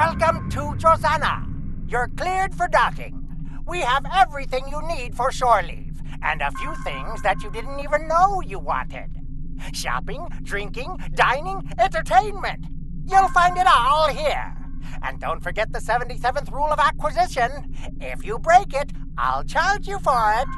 Welcome to Josana. You're cleared for docking. We have everything you need for shore leave, and a few things that you didn't even know you wanted. Shopping, drinking, dining, entertainment. You'll find it all here. And don't forget the 77th rule of acquisition. If you break it, I'll charge you for it.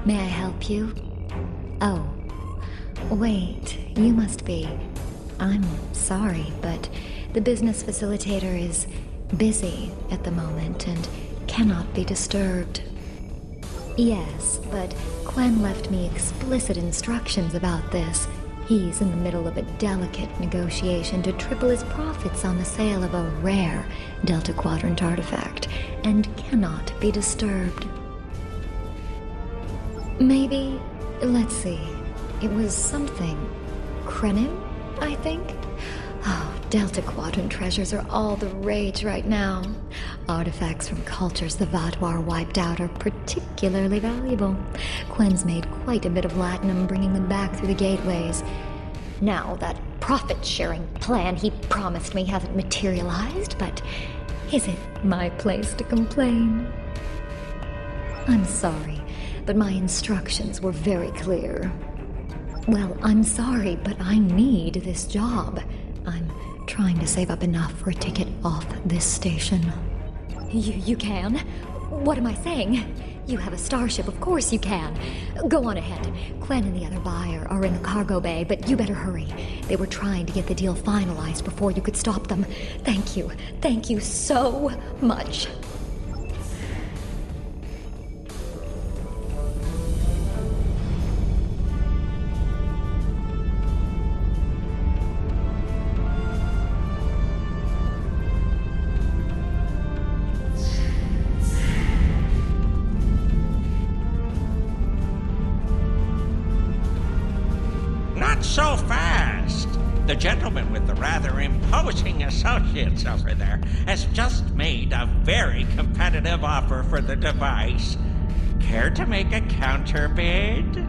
May I help you? Oh, wait, you must be. I'm sorry, but the business facilitator is busy at the moment and cannot be disturbed. Yes, but Quen left me explicit instructions about this. He's in the middle of a delicate negotiation to triple his profits on the sale of a rare Delta Quadrant artifact and cannot be disturbed. Maybe, let's see, it was something. Krenim, I think? Oh, Delta Quadrant treasures are all the rage right now. Artifacts from cultures the Vatwar wiped out are particularly valuable. Quen's made quite a bit of latinum bringing them back through the gateways. Now, that profit-sharing plan he promised me hasn't materialized, but is it my place to complain? I'm sorry, but my instructions were very clear. Well, I'm sorry, but I need this job. I'm trying to save up enough for a ticket off this station. You can? What am I saying? You have a starship, of course you can. Go on ahead. Quen and the other buyer are in the cargo bay, but you better hurry. They were trying to get the deal finalized before you could stop them. Thank you. Thank you so much. So fast! The gentleman with the rather imposing associates over there has just made a very competitive offer for the device. Care to make a counterbid?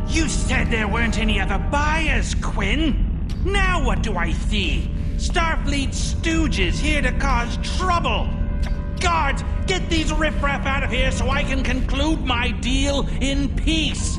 You said there weren't any other buyers, Quinn. Now what do I see? Starfleet stooges here to cause trouble. Guards, get these riffraff out of here so I can conclude my deal in peace.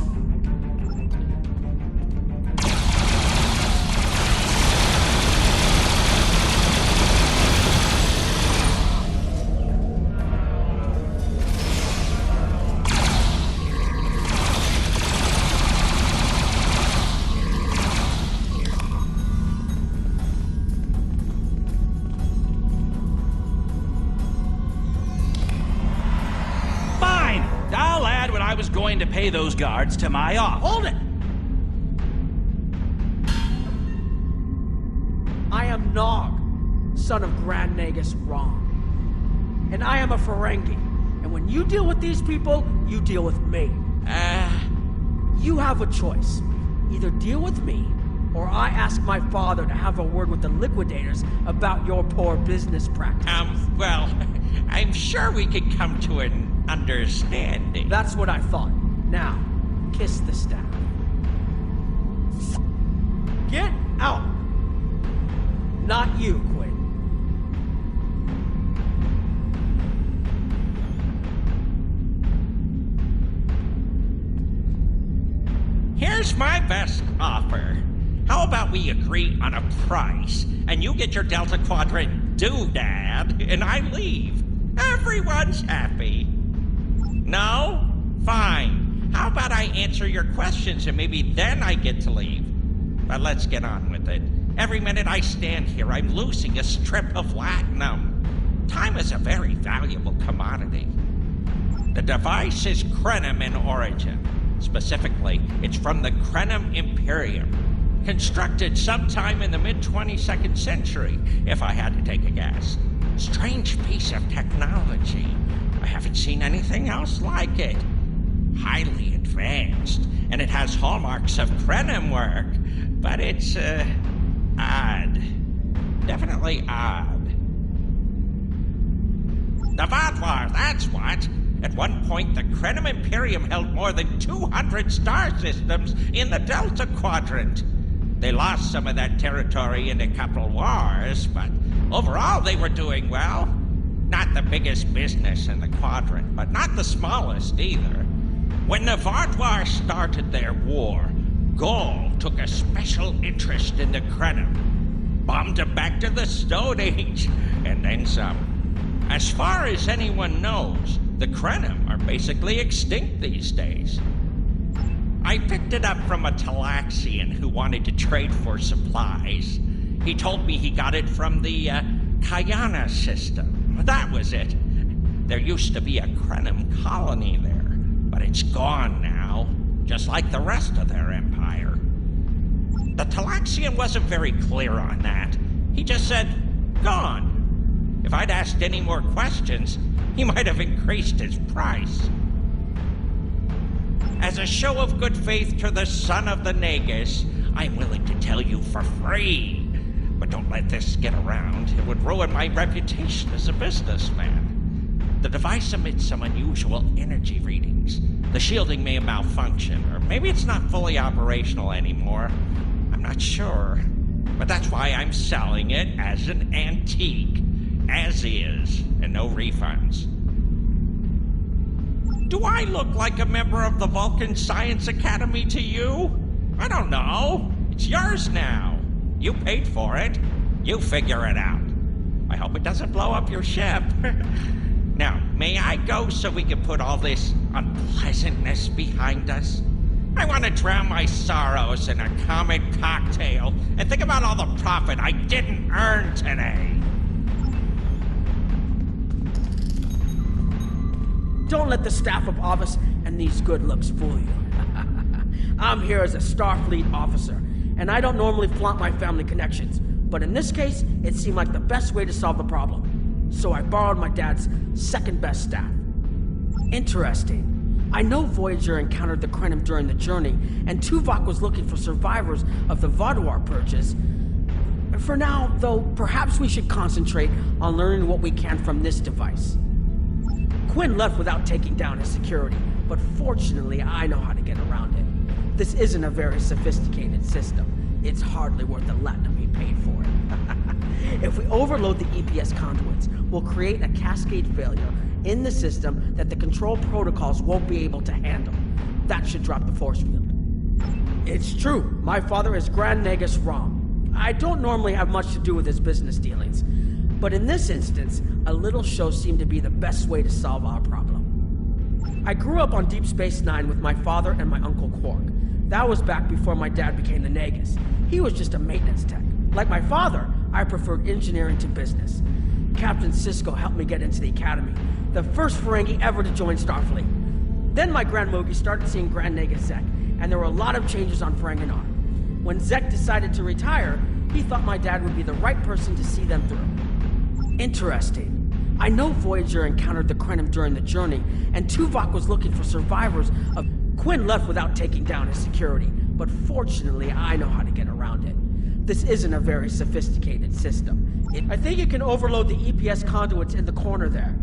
pay those guards to my office. Hold it! I am Nog, son of Grand Nagus Rom. And I am a Ferengi. And when you deal with these people, you deal with me. You have a choice. Either deal with me, or I ask my father to have a word with the liquidators about your poor business practices. Well, I'm sure we could come to an understanding. That's what I thought. Now, kiss the staff. Get out! Not you, Quinn. Here's my best offer. How about we agree on a price, and you get your Delta Quadrant doodad, and I leave? Everyone's happy. No? Fine. How about I answer your questions, and maybe then I get to leave? But let's get on with it. Every minute I stand here, I'm losing a strip of latinum. Time is a very valuable commodity. The device is Krenim in origin. Specifically, it's from the Krenim Imperium. Constructed sometime in the mid-22nd century, if I had to take a guess. Strange piece of technology. I haven't seen anything else like it. Highly advanced, and it has hallmarks of Krenim work. But it's, odd. Definitely odd. The Vodvar, that's what! At one point, the Krenim Imperium held more than 200 star systems in the Delta Quadrant. They lost some of that territory in a couple wars, but overall they were doing well. Not the biggest business in the Quadrant, but not the smallest either. When the Vodvar started their war, Gaul took a special interest in the Krenim. Bombed them back to the Stone Age, and then some. As far as anyone knows, the Krenim are basically extinct these days. I picked it up from a Talaxian who wanted to trade for supplies. He told me he got it from the Kayana system. That was it. There used to be a Krenim colony there, but it's gone now, just like the rest of their empire. The Talaxian wasn't very clear on that. He just said, gone. If I'd asked any more questions, he might have increased his price. As a show of good faith to the son of the Nagus, I'm willing to tell you for free. But don't let this get around. It would ruin my reputation as a businessman. The device emits some unusual energy readings. The shielding may malfunction, or maybe it's not fully operational anymore. I'm not sure. But that's why I'm selling it as an antique. As is, and no refunds. Do I look like a member of the Vulcan Science Academy to you? I don't know. It's yours now. You paid for it. You figure it out. I hope it doesn't blow up your ship. Now, may I go so we can put all this unpleasantness behind us? I want to drown my sorrows in a comet cocktail and think about all the profit I didn't earn today. Don't let the staff of office and these good looks fool you. I'm here as a Starfleet officer, and I don't normally flaunt my family connections, but in this case, it seemed like the best way to solve the problem. So I borrowed my dad's second best staff. Interesting. I know Voyager encountered the Krenim during the journey, and Tuvok was looking for survivors of the Vodvar purges. For now, though, perhaps we should concentrate on learning what we can from this device. Quinn left without taking down his security, but fortunately I know how to get around it. This isn't a very sophisticated system. It's hardly worth the latinum he paid for it. If we overload the EPS conduits, we'll create a cascade failure in the system that the control protocols won't be able to handle. That should drop the force field. It's true, my father is Grand Nagus Rom. I don't normally have much to do with his business dealings, but in this instance, a little show seemed to be the best way to solve our problem. I grew up on Deep Space Nine with my father and my Uncle Quark. That was back before my dad became the Nagus. He was just a maintenance tech. Like my father, I preferred engineering to business. Captain Sisko helped me get into the Academy, the first Ferengi ever to join Starfleet. Then my Grand Mogi started seeing Grand Nega Zek, and there were a lot of changes on Ferenginar. When Zek decided to retire, he thought my dad would be the right person to see them through. Interesting. I know Voyager encountered the Krenim during the journey, and Tuvok was looking for survivors of... Quinn left without taking down his security, but fortunately I know how to get around it. This isn't a very sophisticated system. I think it can overload the EPS conduits in the corner there.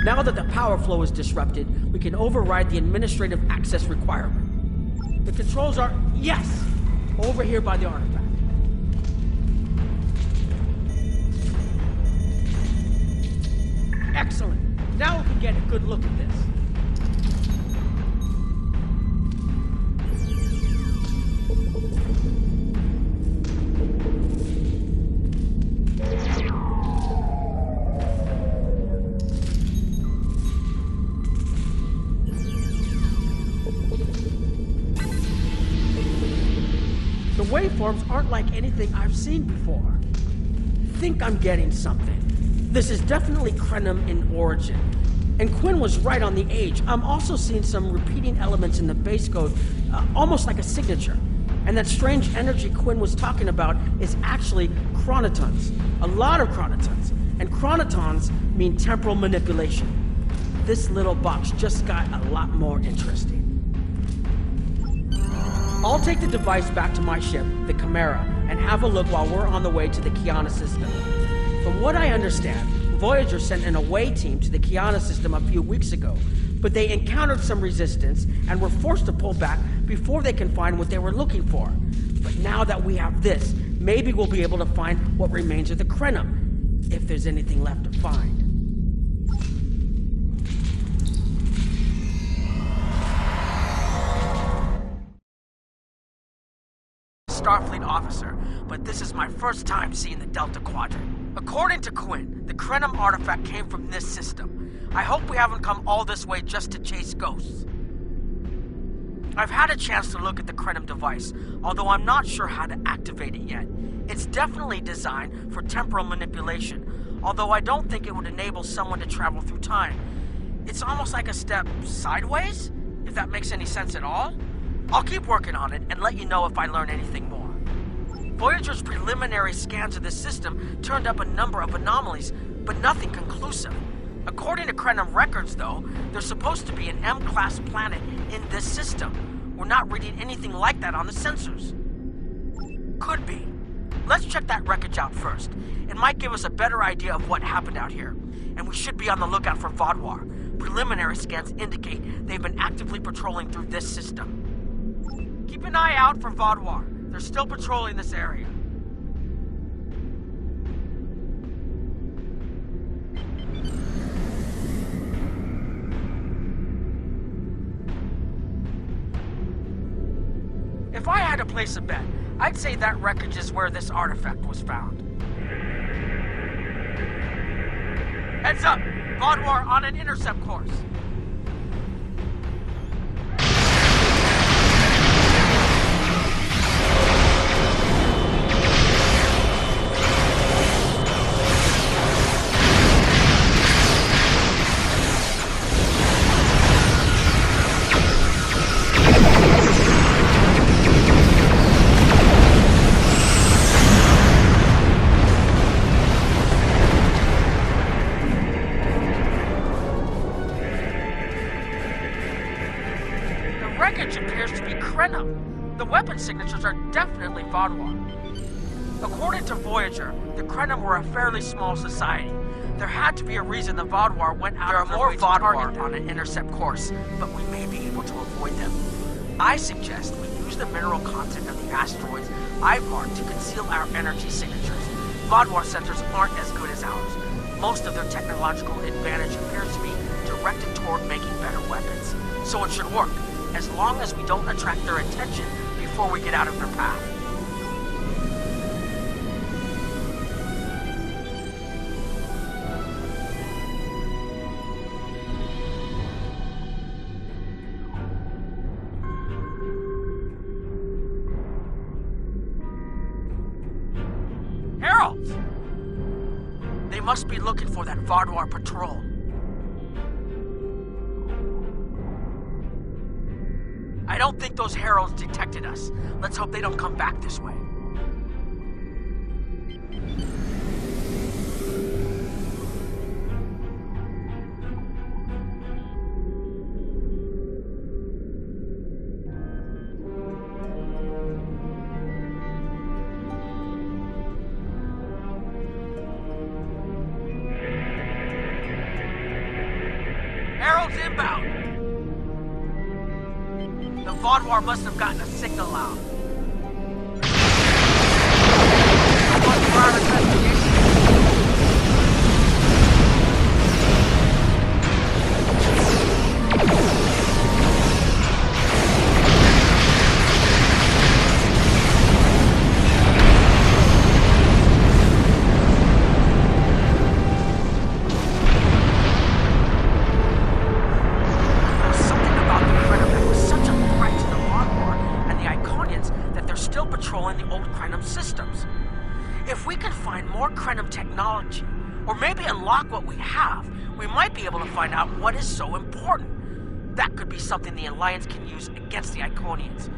Now that the power flow is disrupted, we can override the administrative access requirement. The controls are... yes! Over here by the artifact. Excellent. Now we can get a good look at this. The waveforms aren't like anything I've seen before. Think I'm getting something. This is definitely Krenim in origin. And Quinn was right on the age. I'm also seeing some repeating elements in the base code, almost like a signature. And that strange energy Quinn was talking about is actually chronotons. A lot of chronotons. And chronotons mean temporal manipulation. This little box just got a lot more interesting. I'll take the device back to my ship, the Chimera, and have a look while we're on the way to the Kiana system. From what I understand, Voyager sent an away team to the Kiana system a few weeks ago, but they encountered some resistance and were forced to pull back before they can find what they were looking for. But now that we have this, maybe we'll be able to find what remains of the Krenim, if there's anything left to find. Starfleet officer, but this is my first time seeing the Delta Quadrant. According to Quinn, the Krenim artifact came from this system. I hope we haven't come all this way just to chase ghosts. I've had a chance to look at the Krenim device, although I'm not sure how to activate it yet. It's definitely designed for temporal manipulation, although I don't think it would enable someone to travel through time. It's almost like a step sideways, if that makes any sense at all. I'll keep working on it and let you know if I learn anything more. Voyager's preliminary scans of this system turned up a number of anomalies, but nothing conclusive. According to Krenim records, though, there's supposed to be an M-class planet in this system. We're not reading anything like that on the sensors. Could be. Let's check that wreckage out first. It might give us a better idea of what happened out here. And we should be on the lookout for Vaadwaur. Preliminary scans indicate they've been actively patrolling through this system. Keep an eye out for Vaadwaur. They're still patrolling this area. If I had to place a bet, I'd say that wreckage is where this artifact was found. Heads up! Vaadwaur on an intercept course. The weapon signatures are definitely Vaadwaur. According to Voyager, the Krenim were a fairly small society. There had to be a reason the Vaadwaur went out of their way to target them on an intercept course, but we may be able to avoid them. I suggest we use the mineral content of the asteroids I've marked to conceal our energy signatures. Vaadwaur sensors aren't as good as ours. Most of their technological advantage appears to be directed toward making better weapons. So it should work, as long as we don't attract their attention before we get out of their path. must be looking for that Vardwar patrol. I don't think those heralds detected us. Let's hope they don't come back this way. Heralds inbound! The Vardwar must have gotten a signal out. What's for our investigation? Or maybe unlock what we have, we might be able to find out what is so important. That could be something the Alliance can use against the Iconians.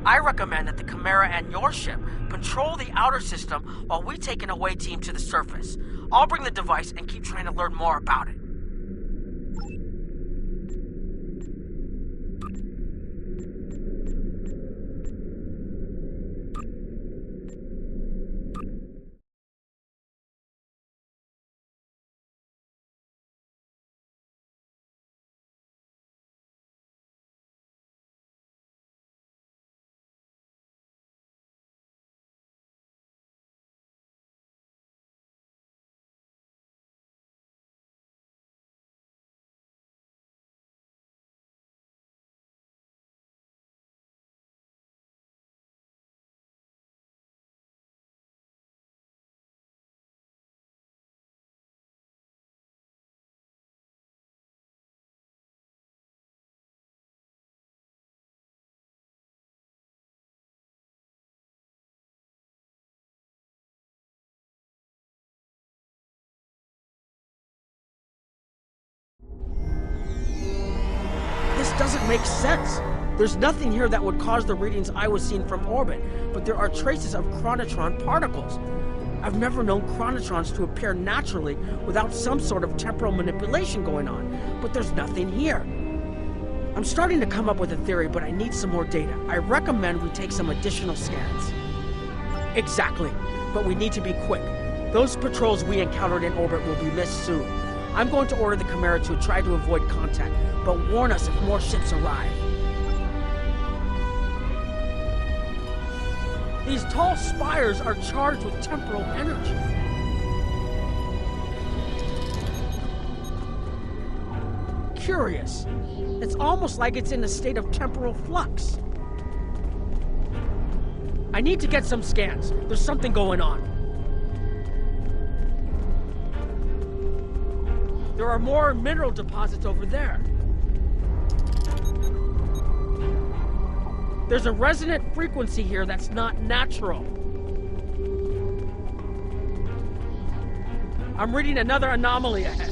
I recommend that the Chimera and your ship patrol the outer system while we take an away team to the surface. I'll bring the device and keep trying to learn more about it. Doesn't make sense. There's nothing here that would cause the readings I was seeing from orbit, but there are traces of chronotron particles. I've never known chronotrons to appear naturally without some sort of temporal manipulation going on, but there's nothing here. I'm starting to come up with a theory, but I need some more data. I recommend we take some additional scans. Exactly, but we need to be quick. Those patrols we encountered in orbit will be missed soon. I'm going to order the Chimera to try to avoid contact, but warn us if more ships arrive. These tall spires are charged with temporal energy. Curious. It's almost like it's in a state of temporal flux. I need to get some scans. There's something going on. There are more mineral deposits over there. There's a resonant frequency here that's not natural. I'm reading another anomaly ahead.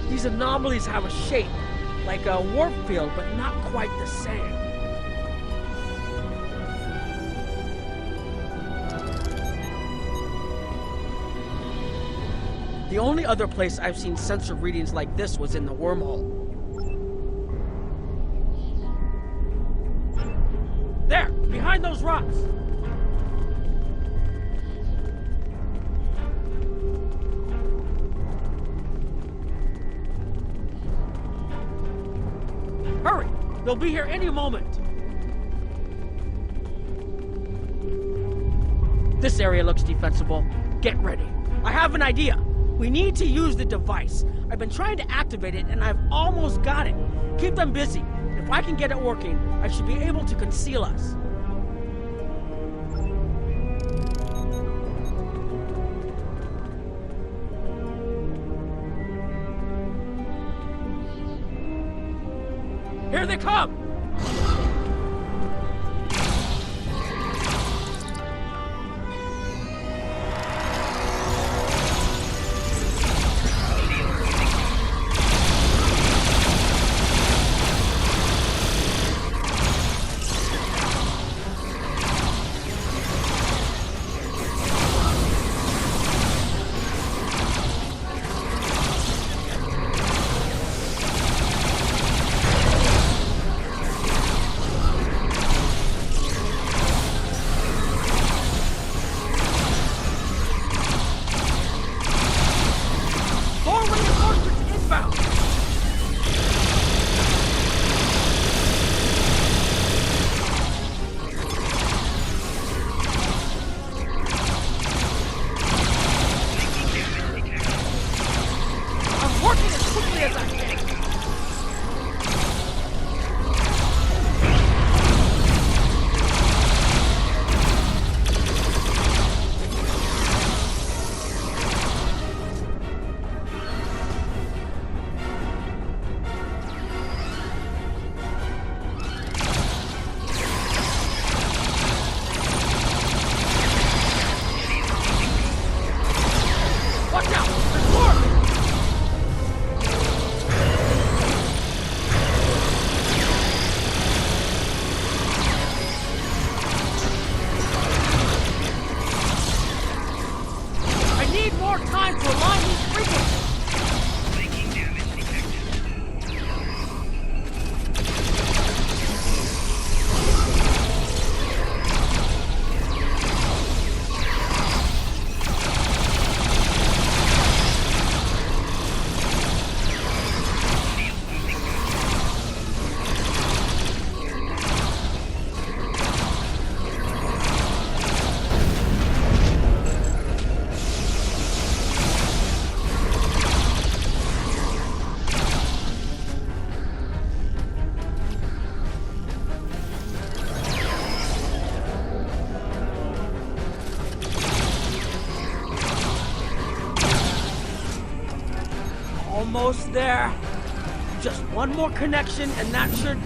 These anomalies have a shape, like a warp field, but not quite the same. The only other place I've seen sensor readings like this was in the wormhole. There, behind those rocks! Hurry! They'll be here any moment! This area looks defensible. Get ready. I have an idea. We need to use the device. I've been trying to activate it, and I've almost got it. Keep them busy. If I can get it working, I should be able to conceal us. Here they come! Almost there. Just one more connection and that should...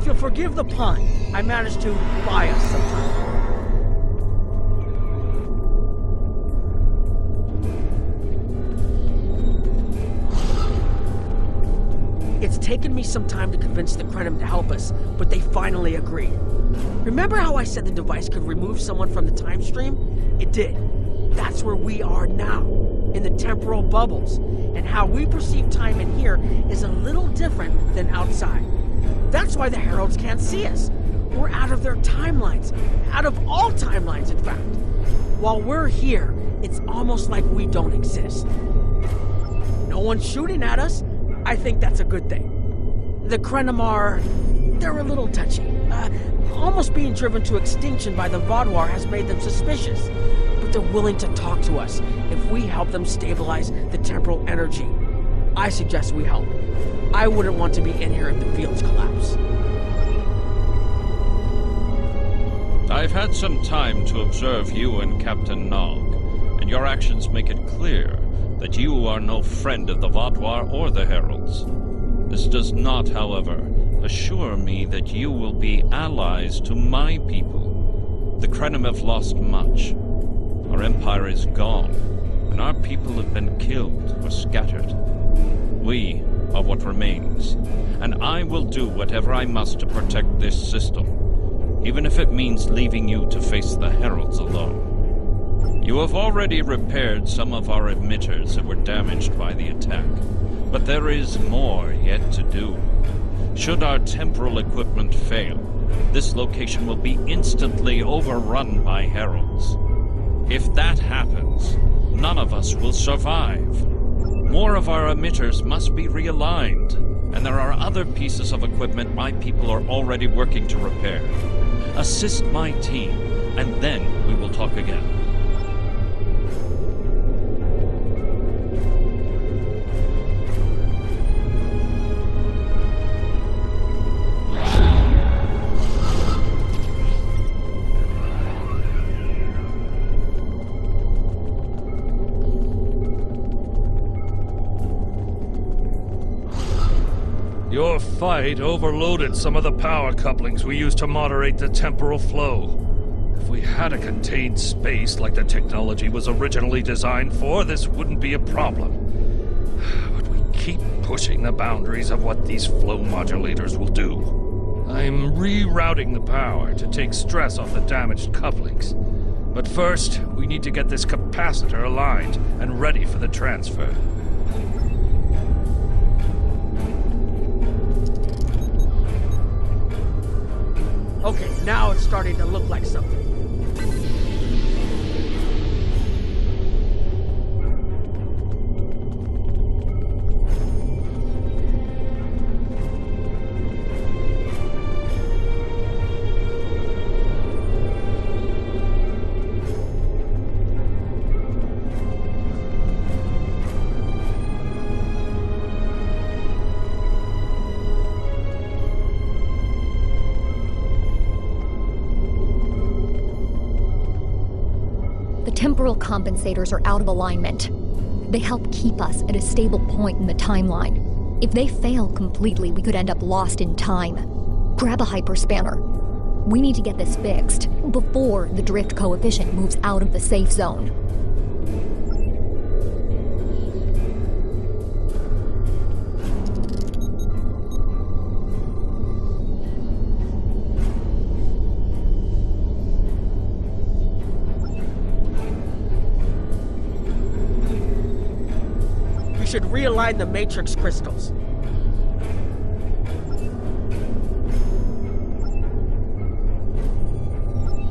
you'll forgive the pun, I managed to buy us some time. It's taken me some time to convince the Krenim to help us, but they finally agreed. Remember how I said the device could remove someone from the time stream? It did. That's where we are now, in the temporal bubbles. And how we perceive time in here is a little different than outside. That's why the Heralds can't see us. We're out of their timelines. Out of all timelines, in fact. While we're here, it's almost like we don't exist. No one's shooting at us. I think that's a good thing. The Krenim are... they're a little touchy. Almost being driven to extinction by the Vaudouar has made them suspicious. But they're willing to talk to us if we help them stabilize the temporal energy. I suggest we help. I wouldn't want to be in here if the fields collapse. I've had some time to observe you and Captain Nog, and your actions make it clear that you are no friend of the Vaudouar or the Heralds. This does not, however, assure me that you will be allies to my people. The Krenim have lost much. Our empire is gone, and our people have been killed or scattered. We are what remains, and I will do whatever I must to protect this system, even if it means leaving you to face the Heralds alone. You have already repaired some of our emitters that were damaged by the attack, but there is more yet to do. Should our temporal equipment fail, this location will be instantly overrun by Heralds. If that happens, none of us will survive. More of our emitters must be realigned, and there are other pieces of equipment my people are already working to repair. Assist my team, and then we will talk again. Your fight overloaded some of the power couplings we use to moderate the temporal flow. If we had a contained space like the technology was originally designed for, this wouldn't be a problem. But we keep pushing the boundaries of what these flow modulators will do. I'm rerouting the power to take stress off the damaged couplings. But first, we need to get this capacitor aligned and ready for the transfer. Okay, now it's starting to look like something. Temporal compensators are out of alignment. They help keep us at a stable point in the timeline. If they fail completely, we could end up lost in time. Grab a hyperspanner. We need to get this fixed before the drift coefficient moves out of the safe zone. Should realign the matrix crystals.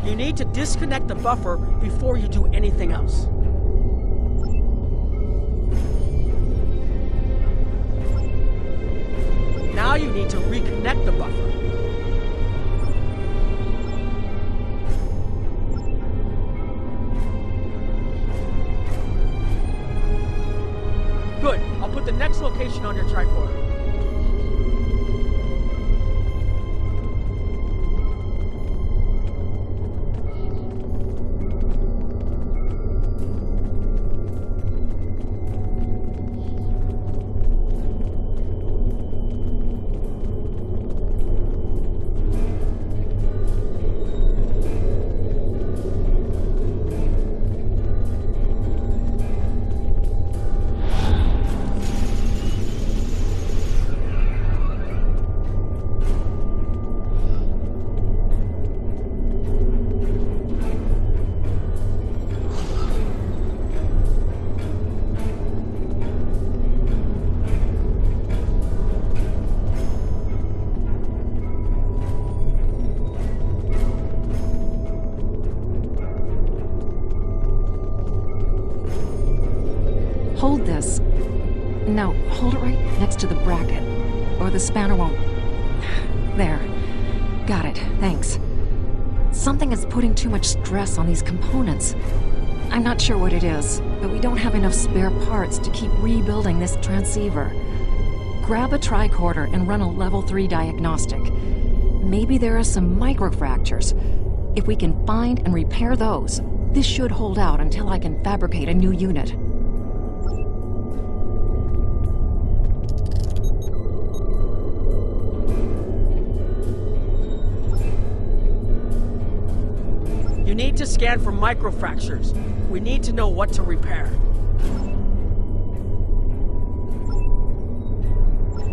You need to disconnect the buffer before you do anything else. Now you need to reconnect the buffer. Good. I'll put the next location on your tricorder. hold this. No, hold it right next to the bracket, or the spanner won't... There. Got it, thanks. Something is putting too much stress on these components. I'm not sure what it is, but we don't have enough spare parts to keep rebuilding this transceiver. Grab a tricorder and run a level 3 diagnostic. Maybe there are some microfractures. If we can find and repair those, this should hold out until I can fabricate a new unit. You need to scan for microfractures. We need to know what to repair.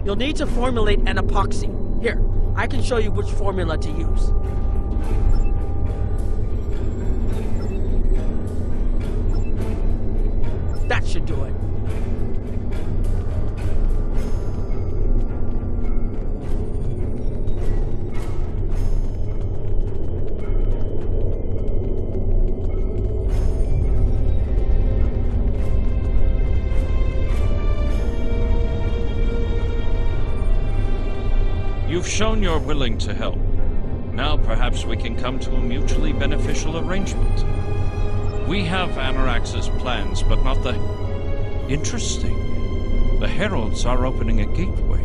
You'll need to formulate an epoxy. Here, I can show you which formula to use. That should do it. You've shown you're willing to help. Now perhaps we can come to a mutually beneficial arrangement. We have Anorax's plans, but not the... Interesting. The Heralds are opening a gateway.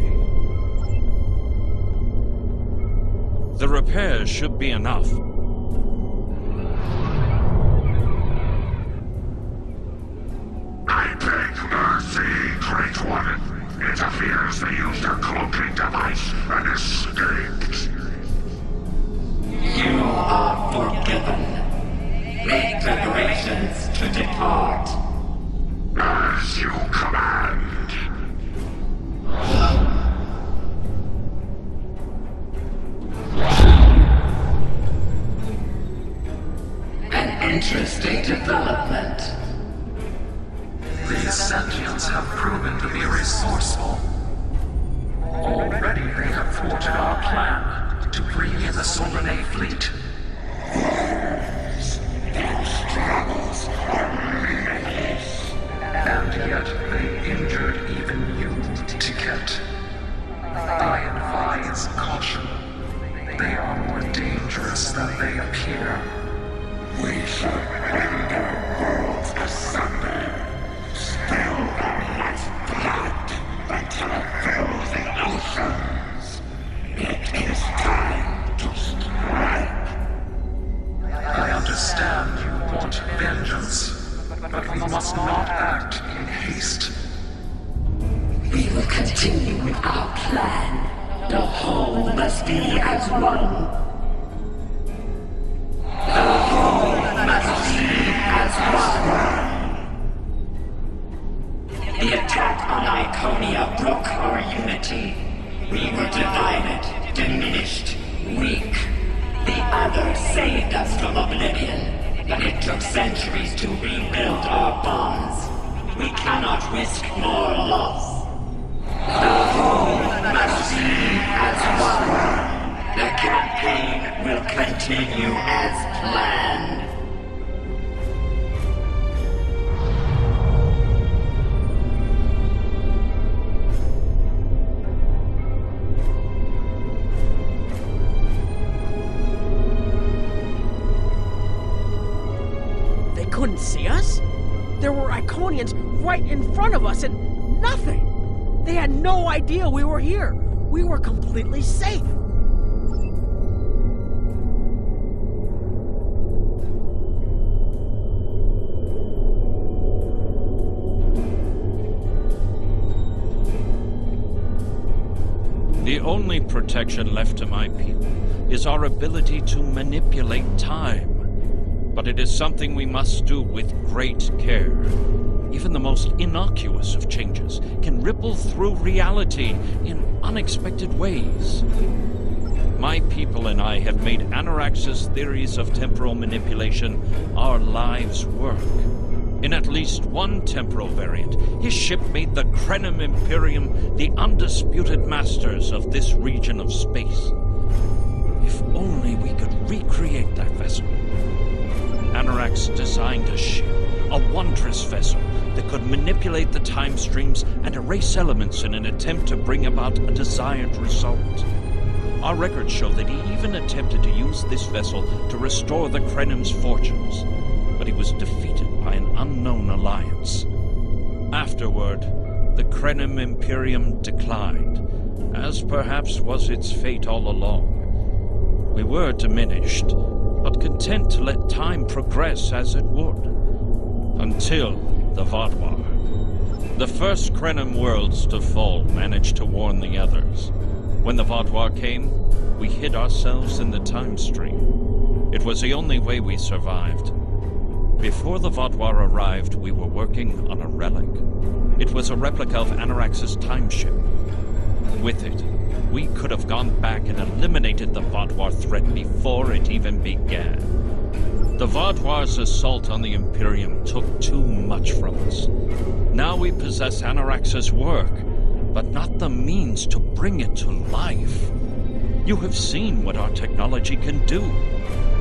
The repairs should be enough. I beg mercy, Great One. It appears they used a cloaking device and escaped. You are forgiven. Make preparations to depart. As you command. An interesting development. These sentients have proven to be resourceful. Already they have thwarted our plan to bring in the Solanae fleet. Their struggles are limitless. And yet they injured even you, Ticket. I advise caution. They are more dangerous than they appear. We should render worlds asunder. Spill their lifeblood until it fills the oceans. It is time to strike. I understand you want vengeance, but we must not act in haste. We will continue with our plan. The whole must be as one. The whole must be as one. The attack on Iconia broke our unity. We were divided, diminished, weak. The others saved us from oblivion, but it took centuries to rebuild our bonds. We cannot risk more loss. The whole must be as one. The campaign will continue as planned. They couldn't see us? There were Iconians right in front of us and nothing! They had no idea we were here. We were completely safe. The only protection left to my people is our ability to manipulate time. But it is something we must do with great care. Even the most innocuous of changes can ripple through reality in unexpected ways. My people and I have made Anorax's theories of temporal manipulation our lives' work. In at least one temporal variant, his ship made the Krenim Imperium the undisputed masters of this region of space. If only we could recreate that vessel. Anorax Anarax designed a ship, a wondrous vessel that could manipulate the time streams and erase elements in an attempt to bring about a desired result. Our records show that he even attempted to use this vessel to restore the Krenim's fortunes, but he was defeated by an unknown alliance. Afterward, the Krenim Imperium declined, as perhaps was its fate all along. We were diminished, but content to let time progress as it would. Until the Vaadwaur. The first Krenim worlds to fall managed to warn the others. When the Vaadwaur came, we hid ourselves in the time stream. It was the only way we survived. Before the Vaadwaur arrived, we were working on a relic. It was a replica of Anarax's time ship. With it, we could have gone back and eliminated the Vaadwaur threat before it even began. The Vaadwaur's assault on the Imperium took too much from us. Now we possess Anarax's work, but not the means to bring it to life. You have seen what our technology can do.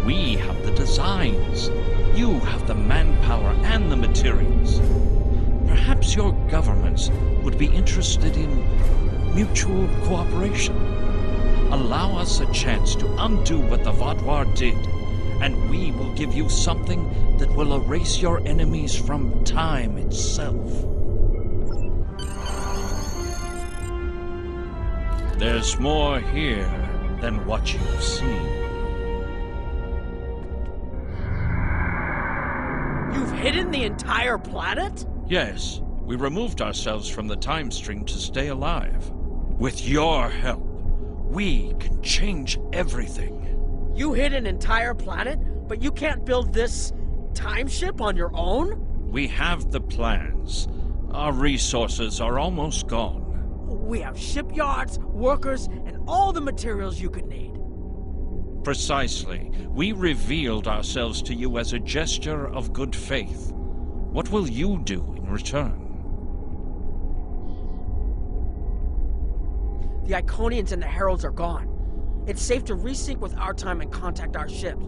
We have the designs. You have the manpower and the materials. Perhaps your governments would be interested in mutual cooperation. Allow us a chance to undo what the Vaadwaur did, and we will give you something that will erase your enemies from time itself. There's more here than what you've seen. You've hidden the entire planet? Yes, we removed ourselves from the time stream to stay alive. With your help, we can change everything. You hid an entire planet, but you can't build this time ship on your own? We have the plans. Our resources are almost gone. We have shipyards, workers, and all the materials you could need. Precisely. We revealed ourselves to you as a gesture of good faith. What will you do in return? The Iconians and the Heralds are gone. It's safe to resync with our time and contact our ships.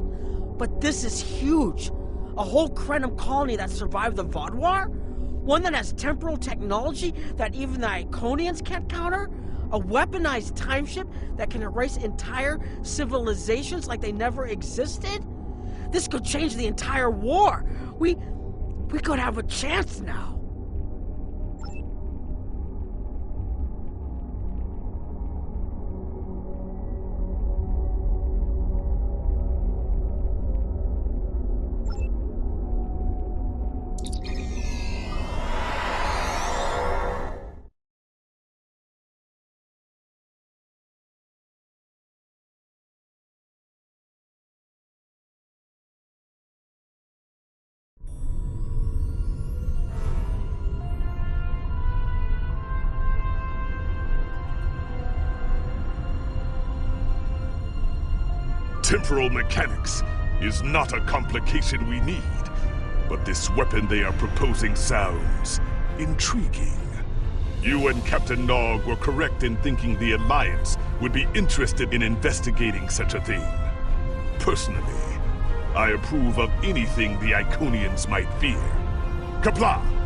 But this is huge. A whole Krenim colony that survived the Vaadwaur? One that has temporal technology that even the Iconians can't counter? A weaponized time ship that can erase entire civilizations like they never existed? This could change the entire war. We could have a chance now. Temporal mechanics is not a complication we need, but this weapon they are proposing sounds intriguing. You and Captain Nog were correct in thinking the Alliance would be interested in investigating such a thing. Personally, I approve of anything the Iconians might fear. Qapla'!